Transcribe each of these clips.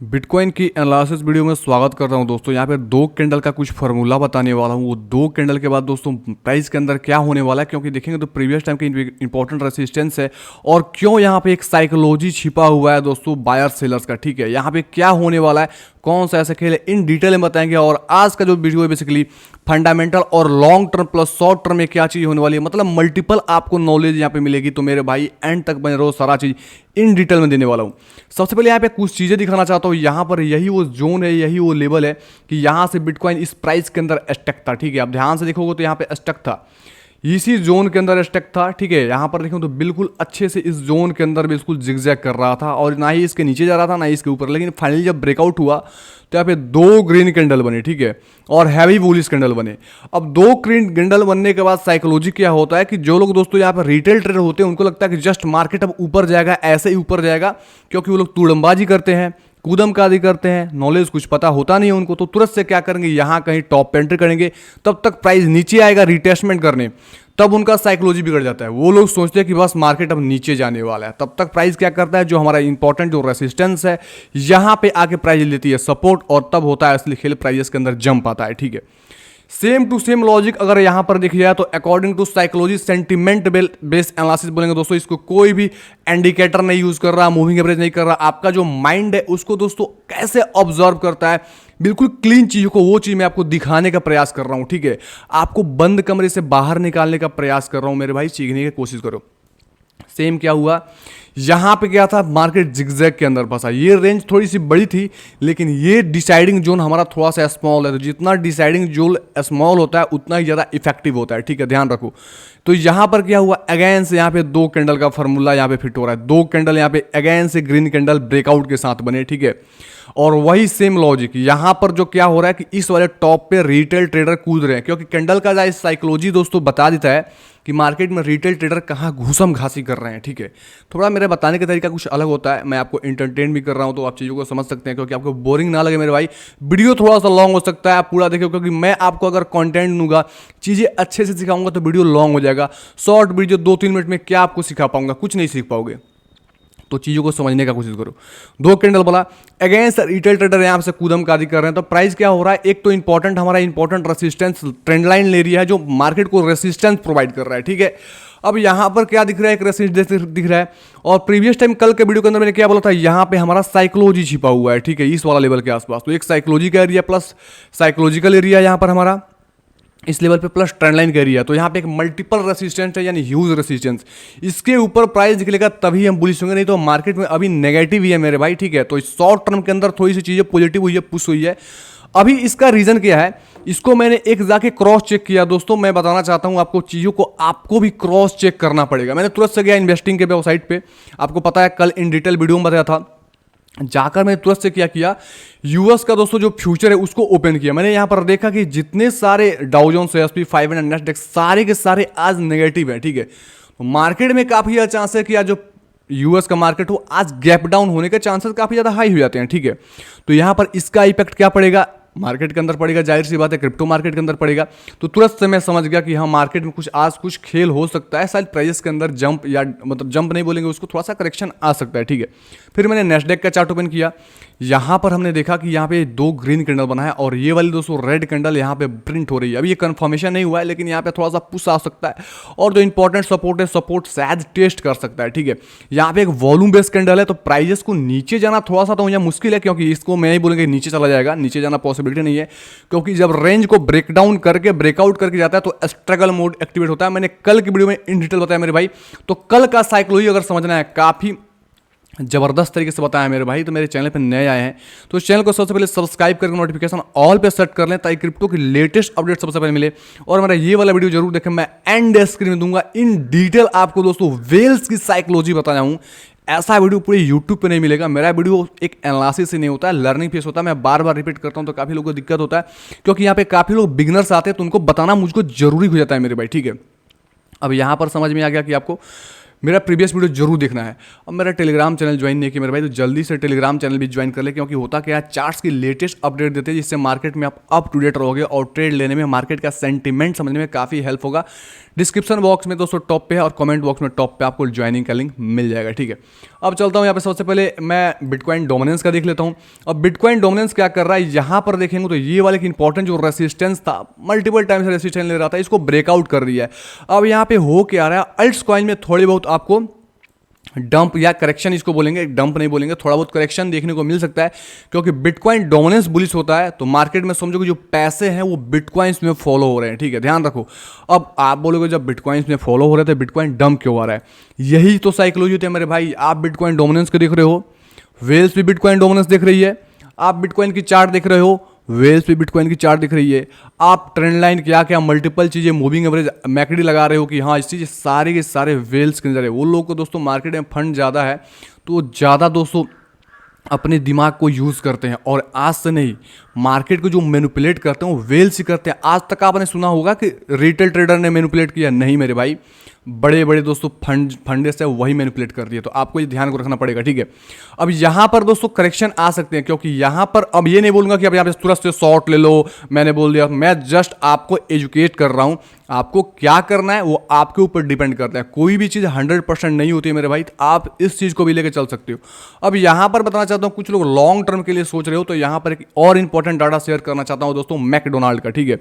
Bitcoin की analysis video में स्वागत कर रहा हूं दोस्तों। यहाँ पे दो कैंडल का कुछ फार्मूला बताने वाला हूं। वो दो कैंडल के बाद दोस्तों प्राइस के अंदर क्या होने वाला है, क्योंकि देखेंगे तो प्रीवियस टाइम की इंपॉर्टेंट रेसिस्टेंस है और क्यों यहाँ पे एक साइकोलॉजी छिपा हुआ है दोस्तों बायर सेलर्स का। ठीक है, यहाँ पे क्या होने वाला है, कौन सा ऐसा खेल है, इन डिटेल में बताएंगे। और आज का जो वीडियो है बेसिकली फंडामेंटल और long term plus short term में क्या चीज़ होने वाली है, मतलब मल्टीपल आपको नॉलेज यहाँ पे मिलेगी। तो मेरे भाई एंड तक बने रहो, सारा चीज़ इन डिटेल में देने वाला हूँ। सबसे पहले यहाँ पे कुछ चीज़ें दिखाना चाहता हूँ। यहाँ पर यही वो जोन है, यही वो लेवल है कि यहाँ से बिटकॉइन इस प्राइस के अंदर स्टक था। ठीक है, अब ध्यान से देखोगे तो यहाँ पे स्टक था, इसी जोन के अंदर स्टक था। ठीक है, यहाँ पर देखो तो बिल्कुल अच्छे से इस जोन के अंदर बिल्कुल जिगजैग कर रहा था और ना ही इसके नीचे जा रहा था ना ही इसके ऊपर। लेकिन फाइनली जब ब्रेकआउट हुआ तो यहाँ पे दो ग्रीन कैंडल बने, ठीक है, और हैवी बुलिश कैंडल बने। अब दो ग्रीन कैंडल बनने के बाद साइकोलॉजी क्या होता है कि जो लोग दोस्तों यहाँ पर रिटेल ट्रेडर होते हैं उनको लगता है कि जस्ट मार्केट अब ऊपर जाएगा, ऐसे ही ऊपर जाएगा, क्योंकि वो लोग तुड़मबाजी करते हैं, कूदम कादी करते हैं, नॉलेज कुछ पता होता नहीं है उनको। तो तुरंत से क्या करेंगे, यहाँ कहीं टॉप पे एंट्री करेंगे, तब तक प्राइस नीचे आएगा रिटेस्टमेंट करने, तब उनका साइकोलॉजी बिगड़ जाता है। वो लोग सोचते हैं कि बस मार्केट अब नीचे जाने वाला है, तब तक प्राइस क्या करता है, जो हमारा इंपॉर्टेंट जो रेसिस्टेंस है यहाँ पे आके प्राइस लेती है सपोर्ट, और तब होता है असली खेल, प्राइस के अंदर जंप आता है। ठीक है, सेम टू सेम लॉजिक अगर यहां पर देखा जाए तो according to psychology sentiment based analysis बोलेंगे दोस्तों। इसको कोई भी इंडिकेटर नहीं यूज कर रहा, मूविंग एवरेज नहीं कर रहा, आपका जो माइंड है उसको दोस्तों कैसे ऑब्जर्व करता है, बिल्कुल क्लीन चीजों को, वो चीज मैं आपको दिखाने का प्रयास कर रहा हूं। ठीक है, आपको बंद कमरे से बाहर निकालने का प्रयास कर रहा हूं मेरे भाई, सीखने की कोशिश करो। सेम क्या हुआ, यहां पे क्या था, मार्केट जिगजैग के अंदर फंसा। ये रेंज थोड़ी सी बड़ी थी, लेकिन ये डिसाइडिंग जोन हमारा थोड़ा सा स्मॉल है। तो जितना डिसाइडिंग जोन स्मॉल होता है उतना ही ज़्यादा इफेक्टिव होता है। ठीक है, ध्यान रखो। तो यहां पर क्या हुआ, अगेन से यहाँ पे दो कैंडल का फॉर्मूला यहाँ पे फिट हो रहा है। दो कैंडल यहाँ पे अगेन से ग्रीन कैंडल ब्रेकआउट के साथ बने। ठीक है, और वही सेम लॉजिक यहां पर जो क्या हो रहा है कि इस वाले टॉप पे रिटेल ट्रेडर कूद रहे हैं, क्योंकि कैंडल का साइकोलॉजी दोस्तों बता देता है कि मार्केट में रिटेल ट्रेडर कहाँ घूसम घासी कर रहे हैं। ठीक है, थोड़ा मेरे बताने का तरीका कुछ अलग होता है, मैं आपको इंटरटेन भी कर रहा हूं तो आप चीज़ों को समझ सकते हैं, क्योंकि आपको बोरिंग ना लगे मेरे भाई। वीडियो थोड़ा सा लॉन्ग हो सकता है, आप पूरा देखो, क्योंकि मैं आपको अगर कंटेंट दूंगा, चीज़ें अच्छे से सिखाऊंगा तो वीडियो लॉन्ग हो जाएगा। शॉर्ट वीडियो 2-3 मिनट में क्या आपको सिखा पाऊंगा, कुछ नहीं सीख पाओगे। तो चीज़ों को समझने का कोशिश करो। दो कैंडल बोला, अगेंस्ट रिटेल ट्रेडर यहाँ से कूदम कादी कर रहे हैं। तो प्राइस क्या हो रहा है, एक तो इंपॉर्टेंट हमारा इंपॉर्टेंट रेसिस्टेंस ट्रेंड लाइन ले रही है, जो मार्केट को रेसिस्टेंस प्रोवाइड कर रहा है। ठीक है, अब यहाँ पर क्या दिख रहा है, एक रेसिस्टेंस दिख रहा है। और प्रीवियस टाइम कल के वीडियो के अंदर मैंने क्या बोला था, यहाँ पे हमारा साइकोलॉजी छिपा हुआ है। ठीक है, इस वाला लेवल के आसपास। तो एक साइकोलॉजी का एरिया प्लस साइकोलॉजिकल एरिया यहाँ पर हमारा इस लेवल पे प्लस ट्रेंड लाइन का एरिया। तो यहाँ पे एक मल्टीपल रेसिस्टेंस है, यानी ह्यूज रेसिस्टेंस। इसके ऊपर प्राइस निकलेगा तभी हम बुलिश होंगे, नहीं तो मार्केट में अभी नेगेटिव ही है मेरे भाई। ठीक है, तो शॉर्ट टर्म के अंदर थोड़ी सी चीज़ें पॉजिटिव हुई है, पुश हुई है। अभी इसका रीजन क्या है, इसको मैंने एक जाके क्रॉस चेक किया दोस्तों। मैं बताना चाहता हूं आपको, चीज़ों को आपको भी क्रॉस चेक करना पड़ेगा। मैंने तुरंत से गया इन्वेस्टिंग के वेबसाइट पे, आपको पता है कल इन डिटेल वीडियो में बताया था। जाकर मैंने तुरंत से क्या किया, यूएस का दोस्तों जो फ्यूचर है उसको ओपन किया। मैंने यहां पर देखा कि जितने सारे डाउ जोन्स, एसपी 500, नेस्डैक, सारे के सारे आज नेगेटिव है। ठीक है, तो मार्केट में काफी ज्यादा चांस है कि आज जो यूएस का मार्केट हो, आज गैप डाउन होने के चांसेस काफी ज्यादा हाई हो जाते हैं। ठीक है, तो यहां पर इसका इफेक्ट क्या पड़ेगा, मार्केट के अंदर पड़ेगा, जाहिर सी बात है क्रिप्टो मार्केट के अंदर पड़ेगा। तो तुरंत से मैं समझ गया कि हाँ, मार्केट में आज कुछ खेल हो सकता है, शायद प्राइस के अंदर जंप, या मतलब जंप नहीं बोलेंगे उसको, थोड़ा सा करेक्शन आ सकता है। ठीक है, फिर मैंने नेस्डैक का चार्ट ओपन किया। यहाँ पर हमने देखा कि यहाँ पे दो ग्रीन कैंडल बना है और ये वाली दोस्तों रेड कैंडल यहाँ पे प्रिंट हो रही है। अभी ये कंफर्मेशन नहीं हुआ है, लेकिन यहाँ पे थोड़ा सा पुश आ सकता है, और जो इंपॉर्टेंट सपोर्ट है, सपोर्ट शायद टेस्ट कर सकता है। ठीक है, यहाँ पे एक वॉल्यूम बेस्ड कैंडल है, तो प्राइजेस को नीचे जाना थोड़ा सा तो यहाँ मुश्किल है, क्योंकि इसको मैं नहीं बोलेंगे नीचे चला जाएगा, नीचे जाना पॉसिबिलिटी नहीं है, क्योंकि जब रेंज को ब्रेक डाउन करके ब्रेकआउट करके जाता है तो स्ट्रगल मोड एक्टिवेट होता है। मैंने कल की वीडियो में इन डिटेल बताया मेरे भाई। तो कल का साइकोलॉजी अगर समझना है, काफी जबरदस्त तरीके से बताया मेरे भाई। तो मेरे चैनल पे नए आए हैं तो इस चैनल को सबसे पहले सब्सक्राइब करके नोटिफिकेशन ऑल पे सेट कर लें, ताकि क्रिप्टो की लेटेस्ट अपडेट सबसे पहले मिले। और मेरा ये वाला वीडियो जरूर देखें, मैं एंड स्क्रीन में दूंगा इन डिटेल आपको दोस्तों वेल्स की साइकोलॉजी बताया हूं। ऐसा वीडियो पूरे यूट्यूब पे नहीं मिलेगा। मेरा वीडियो एक एनालिसिस ही नहीं होता है, लर्निंग फेस होता है। मैं बार बार रिपीट करता हूं तो काफी लोगों को दिक्कत होता है, क्योंकि यहाँ पे काफी लोग बिगनर्स आते हैं, तो उनको बताना मुझको जरूरी हो जाता है मेरे भाई। ठीक है, अब यहां पर समझ में आ गया कि आपको मेरा प्रीवियस वीडियो जरूर देखना है। अब मेरा टेलीग्राम चैनल ज्वाइन नहीं किया मेरे भाई, तो जल्दी से टेलीग्राम चैनल भी ज्वाइन कर ले, क्योंकि होता क्या है, चार्ट्स की लेटेस्ट अपडेट देते हैं जिससे मार्केट में आप अप टू डेट रहोगे और ट्रेड लेने में, मार्केट का सेंटीमेंट समझने में काफ़ी हेल्प होगा। डिस्क्रिप्शन बॉक्स में दोस्तों टॉप पे है और कमेंट बॉक्स में टॉप पे आपको ज्वाइनिंग का लिंक मिल जाएगा, ठीक है। अब चलता हूँ यहाँ पे, सबसे पहले मैं बिटकॉइन डोमिनेंस का देख लेता हूँ। अब बिटकॉइन डोमिनेंस क्या कर रहा है, यहाँ पर देखेंगे तो ये वाले इंपॉर्टेंट जो रेसिस्टेंस था, मल्टीपल टाइम से रेसिस्टेंस ले रहा था, इसको ब्रेकआउट कर दिया है। अब यहाँ पे हो क्या रहा है, अल्ट्स कॉइन में थोड़ी बहुत आपको डंप या करेक्शन इसको बोलेंगे, डंप नहीं बोलेंगे, थोड़ा बहुत करेक्शन देखने को मिल सकता है, क्योंकि बिटकॉइन डोमिनेंस बुलिश होता है तो मार्केट में समझो कि जो पैसे हैं वो बिटकॉइंस में फॉलो हो रहे हैं, ठीक है, ध्यान रखो। अब आप बोलोगे जब बिटकॉइंस में फॉलो हो रहे थे बिटकॉइन डंप क्यों आ रहा है, यही तो साइकोलॉजी होती है मेरे भाई। आप बिटकॉइन डोमिनेंस को देख रहे हो, वेल्स भी बिटकॉइन डोमिनेंस देख रही है, आप बिटकॉइन की चार्ट देख रहे हो, वेल्स पे बिटकॉइन की चार्ट दिख रही है, आप ट्रेंड लाइन क्या क्या मल्टीपल चीज़ें, मूविंग एवरेज, मैकडी लगा रहे हो कि हाँ इस चीज़ सारे के सारे वेल्स के अंदर है। वो लोग को दोस्तों मार्केट में फंड ज़्यादा है तो ज़्यादा दोस्तों अपने दिमाग को यूज़ करते हैं, और आज से नहीं, मार्केट को जो मैनिपुलेट करते हैं वो वेल्स ही करते हैं। आज तक आपने सुना होगा कि रिटेल ट्रेडर ने मैनिपुलेट किया, नहीं मेरे भाई, बड़े बड़े दोस्तों फंडेस है वही मैनिपुलेट कर दिए। तो आपको ये ध्यान को रखना पड़ेगा, ठीक है। अब यहाँ पर दोस्तों करेक्शन आ सकते हैं, क्योंकि यहाँ पर अब ये नहीं बोलूँगा कि अब यहाँ पे तुरंत से शॉर्ट ले लो, मैंने बोल दिया, मैं जस्ट आपको एजुकेट कर रहा हूँ। आपको क्या करना है वो आपके ऊपर डिपेंड करता है। कोई भी चीज़ 100% नहीं होती है मेरे भाई, तो आप इस चीज़ को भी लेकर चल सकते हो। अब यहाँ पर बताना चाहता हूँ, कुछ लोग लॉन्ग टर्म के लिए सोच रहे हो, तो यहाँ पर एक और इंपॉर्टेंट डाटा शेयर करना चाहता हूँ दोस्तों, मैकडोनाल्ड का, ठीक है।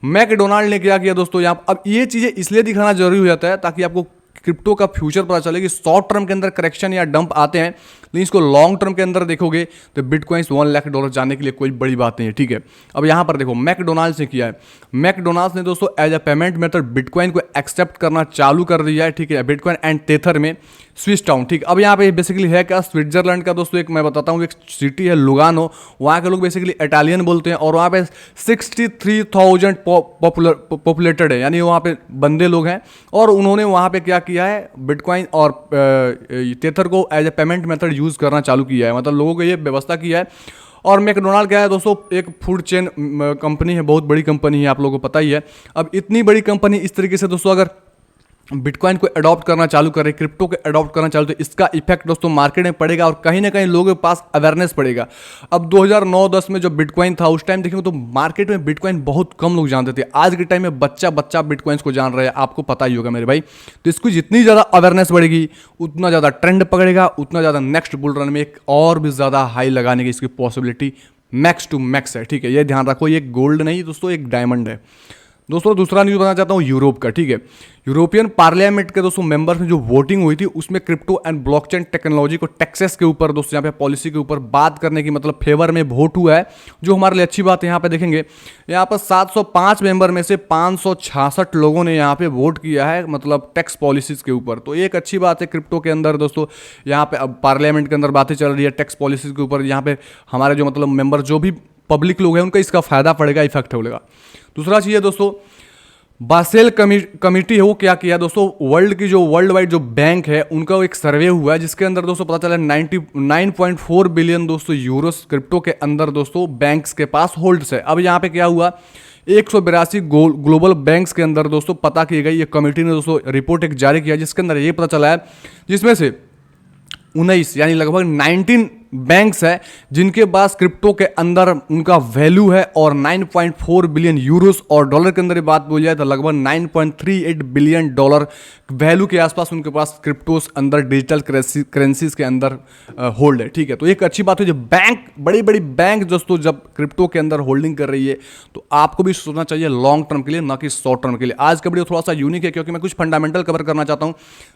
मैकडोनाल्ड ने क्या किया दोस्तों, यहाँ अब ये चीज़ें इसलिए दिखाना जरूरी हो जाता है ताकि आपको क्रिप्टो का फ्यूचर पता चले कि शॉर्ट टर्म के अंदर करेक्शन या डंप आते हैं, लेकिन इसको लॉन्ग टर्म के अंदर देखोगे तो बिटकॉइंस $1 लाख जाने के लिए कोई बड़ी बात नहीं है, ठीक है। अब यहाँ पर देखो मैकडोनाल्ड्स ने किया है, मैकडोनाल्ड्स ने दोस्तों as a payment method bitcoin को एक्सेप्ट करना चालू कर दिया है, ठीक है, बिटकॉइन एंड टेथर में स्विच टाउन, ठीक। अब यहाँ पे बेसिकली है क्या, स्विट्जरलैंड का दोस्तों एक मैं बताता हूँ, एक सिटी है लुगानो, वहाँ के लोग बेसिकली इटालियन बोलते हैं, और वहाँ पे 63,000 पॉपुलेटेड है, यानी वहाँ पे बंदे लोग हैं, और उन्होंने वहाँ पे क्या किया है, बिटकॉइन और टेथर को as a payment method use करना चालू किया है, मतलब लोगों को ये व्यवस्था किया है। और मैकडोनाल्ड क्या है दोस्तों, एक फूड चेन कंपनी है, बहुत बड़ी कंपनी है, आप लोगों को पता ही है। अब इतनी बड़ी कंपनी इस तरीके से दोस्तों अगर बिटकॉइन को अडॉप्ट करना चालू करे, क्रिप्टो को अडॉप्ट करना चालू, तो इसका इफेक्ट दोस्तों मार्केट में पड़ेगा, और कहीं ना कहीं लोगों के पास अवेयरनेस पड़ेगा। अब 2009-10 में जो बिटकॉइन था उस टाइम देखेंगे तो मार्केट में बिटकॉइन बहुत कम लोग जानते थे। आज के टाइम में बच्चा बच्चा बिटकॉइंस को जान रहा है, आपको पता ही होगा मेरे भाई। तो इसको जितनी ज़्यादा अवेयरनेस बढ़ेगी उतना ज़्यादा ट्रेंड पकड़ेगा, उतना ज़्यादा नेक्स्ट बुल रन में एक और भी ज़्यादा हाई लगाने की इसकी पॉसिबिलिटी मैक्स टू मैक्स है, ठीक है। ये ध्यान रखो, ये गोल्ड नहीं दोस्तों, एक डायमंड है दोस्तों। दूसरा न्यूज़ बताना चाहता हूँ यूरोप का, ठीक है। यूरोपियन पार्लियामेंट के दोस्तों मेंबर्स में जो वोटिंग हुई थी उसमें क्रिप्टो एंड ब्लॉकचेन टेक्नोलॉजी को टैक्सेस के ऊपर दोस्तों यहाँ पे पॉलिसी के ऊपर बात करने की मतलब फेवर में वोट हुआ है, जो हमारे लिए अच्छी बात है। यहाँ पे देखेंगे, यहाँ पर 705 मेंबर में से 566 लोगों ने यहाँ पे वोट किया है, मतलब टैक्स पॉलिसीज के ऊपर। तो एक अच्छी बात है क्रिप्टो के अंदर दोस्तों, यहाँ पे अब पार्लियामेंट के अंदर बातें चल रही है टैक्स पॉलिसीज के ऊपर, यहाँ पे हमारे जो मतलब मेंबर जो भी पब्लिक लोग हैं उनका इसका फायदा पड़ेगा, इफेक्ट होगा। दूसरा चीज़ है दोस्तों, बासेल कमिटी है, वो क्या किया दोस्तों, वर्ल्ड की जो वर्ल्ड वाइड जो बैंक है उनका एक सर्वे हुआ है, जिसके अंदर दोस्तों पता चला 99.4 बिलियन दोस्तों यूरोस क्रिप्टो के अंदर दोस्तों बैंक्स के पास होल्ड्स है। अब यहाँ पे क्या हुआ, 182 ग्लोबल बैंक्स के अंदर दोस्तों पता की गई, ये कमेटी ने दोस्तों रिपोर्ट एक जारी किया, जिसके अंदर ये पता चला है, जिसमें से 19 यानी लगभग 19 बैंक्स है जिनके पास क्रिप्टो के अंदर उनका वैल्यू है, और 9.4 बिलियन यूरोस और डॉलर के अंदर बात बोली जाए तो लगभग 9.38 बिलियन डॉलर वैल्यू के आसपास उनके पास क्रिप्टोस अंदर डिजिटल करेंसीज के अंदर होल्ड है, ठीक है। तो एक अच्छी बात है, जो बैंक बड़ी बड़ी बैंक दोस्तों जब क्रिप्टो के अंदर होल्डिंग कर रही है तो आपको भी सोचना चाहिए लॉन्ग टर्म के लिए, ना कि शॉर्ट टर्म के लिए। आज का वीडियो थोड़ा सा यूनिक है क्योंकि मैं कुछ फंडामेंटल कवर करना चाहता हूँ।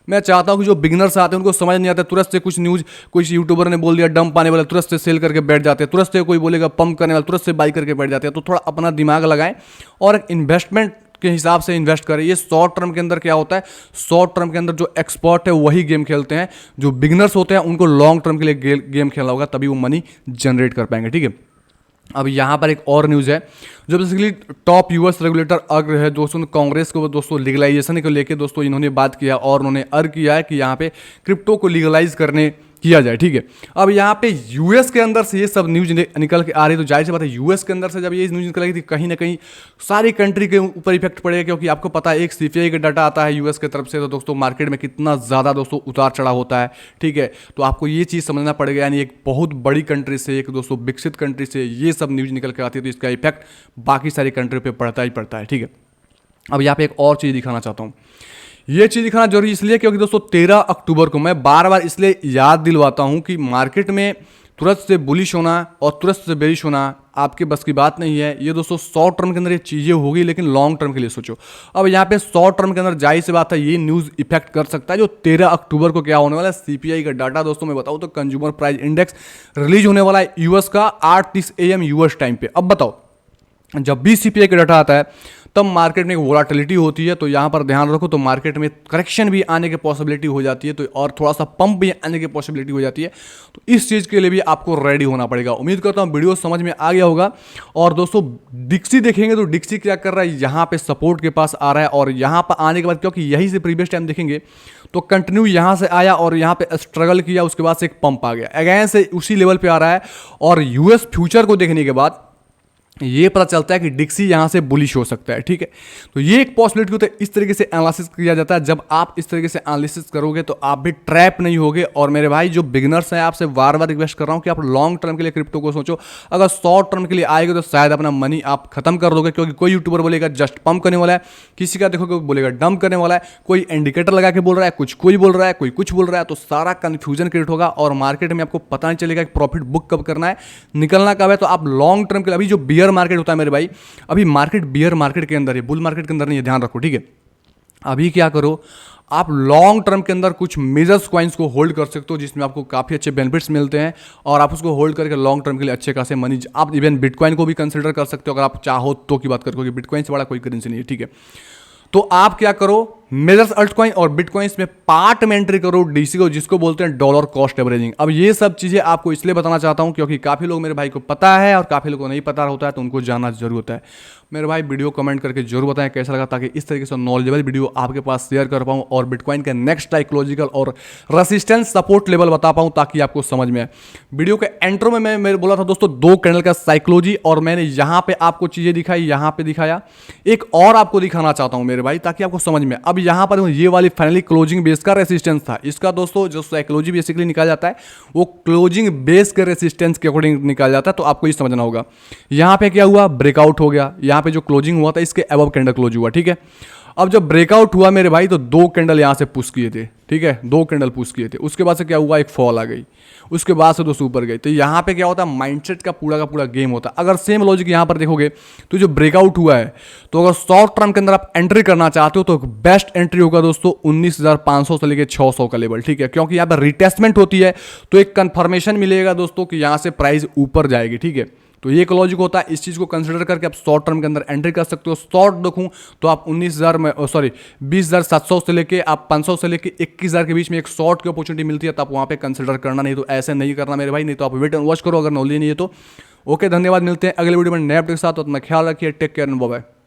मैं चाहता हूँ कि जो बिगिनर्स आते हैं उनको समझ नहीं आता, तुरंत से कुछ न्यूज़, कुछ यूट्यूबर ने बोल दिया डंप आने वाला, तुरंत से सेल करके बैठ जाते हैं, तुरंत से कोई बोलेगा पंप करने वाला, तुरंत से बाई करके बैठ जाते हैं। तो थोड़ा अपना दिमाग लगाएं और एक इन्वेस्टमेंट के हिसाब से इन्वेस्ट करें। ये शॉर्ट टर्म के अंदर क्या होता है, शॉर्ट टर्म के अंदर जो एक्सपर्ट है वही गेम खेलते हैं, जो बिगिनर्स होते हैं उनको लॉन्ग टर्म के लिए गेम खेलना होगा, तभी वो मनी जनरेट कर पाएंगे, ठीक है। अब यहाँ पर एक और न्यूज़ है, जो बेसिकली टॉप यूएस रेगुलेटर अर्ग है दोस्तों, कांग्रेस को दोस्तों लीगलाइजेशन को लेके दोस्तों इन्होंने बात किया, और उन्होंने अर्ग किया है कि यहाँ पे क्रिप्टो को लीगलाइज करने किया जाए, ठीक है। अब यहाँ पे यूएस के अंदर से ये सब न्यूज निकल के आ रही है, तो जाहिर सी बात है यूएस के अंदर से जब ये न्यूज निकल रही थी कहीं ना कहीं सारी कंट्री के ऊपर इफेक्ट पड़ेगा, क्योंकि आपको पता है एक सीपीआई का डाटा आता है यूएस की तरफ से, तो दोस्तों मार्केट में कितना ज़्यादा दोस्तों उतार चढ़ाव होता है, ठीक है। तो आपको ये चीज़ समझना पड़ेगा, यानी एक बहुत बड़ी कंट्री से, एक दोस्तों विकसित कंट्री से ये सब न्यूज निकल के आती है, तो इसका इफेक्ट बाकी सारी कंट्री पर पड़ता ही पड़ता है, ठीक है। अब यहाँ पे एक और चीज़ दिखाना चाहता हूँ। ये चीज़ दिखाना जरूरी इसलिए क्योंकि दोस्तों 13 अक्टूबर को मैं बार बार इसलिए याद दिलवाता हूँ कि मार्केट में तुरंत से बुलिश होना और तुरंत से बेरिश होना आपके बस की बात नहीं है। ये दोस्तों शॉर्ट टर्म के अंदर ये चीज़ें होगी, लेकिन लॉन्ग टर्म के लिए सोचो। अब यहाँ पे शॉर्ट टर्म के अंदर जाहिर सी बात है ये न्यूज़ इफेक्ट कर सकता है जो 13 अक्टूबर को क्या होने वाला है, सीपीआई का डाटा दोस्तों मैं बताऊँ तो कंज्यूमर प्राइस इंडेक्स रिलीज होने वाला है यूएस का 8:30 AM यूएस टाइम पे। अब बताओ, जब भी सीपीआई का डाटा आता है तब मार्केट में एक वोलाटिलिटी होती है, तो यहाँ पर ध्यान रखो, तो मार्केट में करेक्शन भी आने की पॉसिबिलिटी हो जाती है, तो और थोड़ा सा पंप भी आने की पॉसिबिलिटी हो जाती है। तो इस चीज़ के लिए भी आपको रेडी होना पड़ेगा। उम्मीद करता हूँ वीडियो समझ में आ गया होगा। और दोस्तों डिक्सी देखेंगे तो डिक्सी क्या कर रहा है, यहाँ पे सपोर्ट के पास आ रहा है, और यहाँ पर आने के बाद क्योंकि यही से प्रीवियस टाइम देखेंगे तो कंटिन्यू यहाँ से आया और यहाँ पे स्ट्रगल किया, उसके बाद से एक पंप आ गया, अगेन से उसी लेवल पे आ रहा है। और यूएस फ्यूचर को देखने के बाद ये पता चलता है कि डिक्सी यहाँ से बुलिश हो सकता है, ठीक है। तो ये एक पॉसिबिलिटी होता है, इस तरीके से एनालिसिस किया जाता है। जब आप इस तरीके से एनालिसिस करोगे तो आप भी ट्रैप नहीं होगे। और मेरे भाई जो बिगिनर्स हैं, आपसे बार बार रिक्वेस्ट कर रहा हूँ कि आप लॉन्ग टर्म के लिए क्रिप्टो को सोचो। अगर शॉर्ट टर्म के लिए आएगा तो शायद अपना मनी आप खत्म कर दोगे, क्योंकि कोई यूट्यूबर बोलेगा जस्ट पंप करने वाला है, किसी का देखोगे बोलेगा डंप करने वाला है, कोई इंडिकेटर लगा के बोल रहा है, कुछ कोई बोल रहा है, कोई कुछ बोल रहा है, तो सारा कन्फ्यूजन क्रिएट होगा और मार्केट में आपको पता नहीं चलेगा कि प्रॉफिट बुक कब करना है, निकलना कब है। तो आप लॉन्ग टर्म के लिए, अभी जो बियर मार्केट होता है मेरे भाई, अभी मार्केट बियर मार्केट के अंदर है, बुल मार्केट के अंदर नहीं है, ध्यान रखो, ठीक है। अभी क्या करो, आप लॉन्ग टर्म के अंदर कुछ मेजर्स कॉइन्स को होल्ड कर सकते हो जिसमें आपको काफ़ी अच्छे बेनिफिट्स मिलते हैं, और आप उसको होल्ड करके लॉन्ग टर्म के लिए अच्छे खासे मनी, आप इवन बिटकॉइन को भी कंसिडर कर सकते हो अगर आप चाहो तो की बात करो, क्योंकि बिटकॉइन से बड़ा कोई करेंसी नहीं है, ठीक है। तो आप क्या करो, मेजर्स अल्टकॉइन और बिटकॉइंस में पार्ट में एंट्री करो डीसी को, जिसको बोलते हैं डॉलर कॉस्ट एवरेजिंग। अब ये सब चीज़ें आपको इसलिए बताना चाहता हूं क्योंकि काफ़ी लोग मेरे भाई को पता है और काफ़ी लोगों को नहीं पता होता है, तो उनको जानना जरूर होता है। मेरे भाई वीडियो कमेंट करके जरूर बताएं कैसा लगा, ताकि इस तरीके से नॉलेजेबल वीडियो आपके पास शेयर कर पाऊँ और बिटकॉइन का नेक्स्ट साइकोलॉजिकल और रेसिस्टेंस सपोर्ट लेवल बता पाऊँ, ताकि आपको समझ में आए। वीडियो के एंट्रो में मैं बोला था दोस्तों 2 कैंडल का साइकोलॉजी, और मैंने यहाँ पे आपको चीज़ें दिखाई, यहाँ पे दिखाया, एक और आपको दिखाना चाहता हूँ मेरे भाई ताकि आपको समझ में। अब यहाँ पर ये वाली फाइनली क्लोजिंग बेस का रेसिस्टेंस था, इसका दोस्तों जो साइकोलॉजी बेसिकली निकाला जाता है वो क्लोजिंग बेस के रेसिस्टेंस के अकॉर्डिंग निकाला जाता है। तो आपको ये समझना होगा, यहाँ पे क्या हुआ, ब्रेकआउट हो गया, यहाँ पे जो क्लोजिंग हुआ था इसके अबव कैंडल क्लोज हुआ, ठीक है। अब जब ब्रेकआउट हुआ मेरे भाई तो 2 कैंडल यहाँ से पुश किए थे, ठीक है, 2 कैंडल पुश किए थे, उसके बाद से क्या हुआ, एक फॉल आ गई, उसके बाद से दोस्तों ऊपर गई। तो यहाँ पे क्या होता है, माइंडसेट का पूरा गेम होता है। अगर सेम लॉजिक यहाँ पर देखोगे तो जो ब्रेकआउट हुआ है, तो अगर शॉर्ट टर्म के अंदर आप एंट्री करना चाहते हो तो बेस्ट एंट्री होगा दोस्तों 19,500 से लेकर 600 का लेवल, ठीक है, क्योंकि यहाँ पर रिटेस्टमेंट होती है तो एक कंफर्मेशन मिलेगा दोस्तों कि यहाँ से प्राइस ऊपर जाएगी, ठीक है। तो ये एक लॉजिक होता है, इस चीज़ को कंसिडर करके आप शॉर्ट टर्म के अंदर एंट्री कर सकते हो। शॉर्ट देखूं तो आप 20,700 से लेके आप 500 से लेके 21,000 के बीच में एक शॉर्ट की अपॉर्चुनिटी मिलती है, तो आप वहाँ पे कंसिडर करना, नहीं तो ऐसे नहीं करना मेरे भाई, नहीं तो आप वेट एंड वॉच करो अगर नॉलेज नहीं है तो। ओके, धन्यवाद, मिलते हैं अगले वीडियो में नए अपडेट के साथ, तो अपना ख्याल रखिए, take care and bye bye.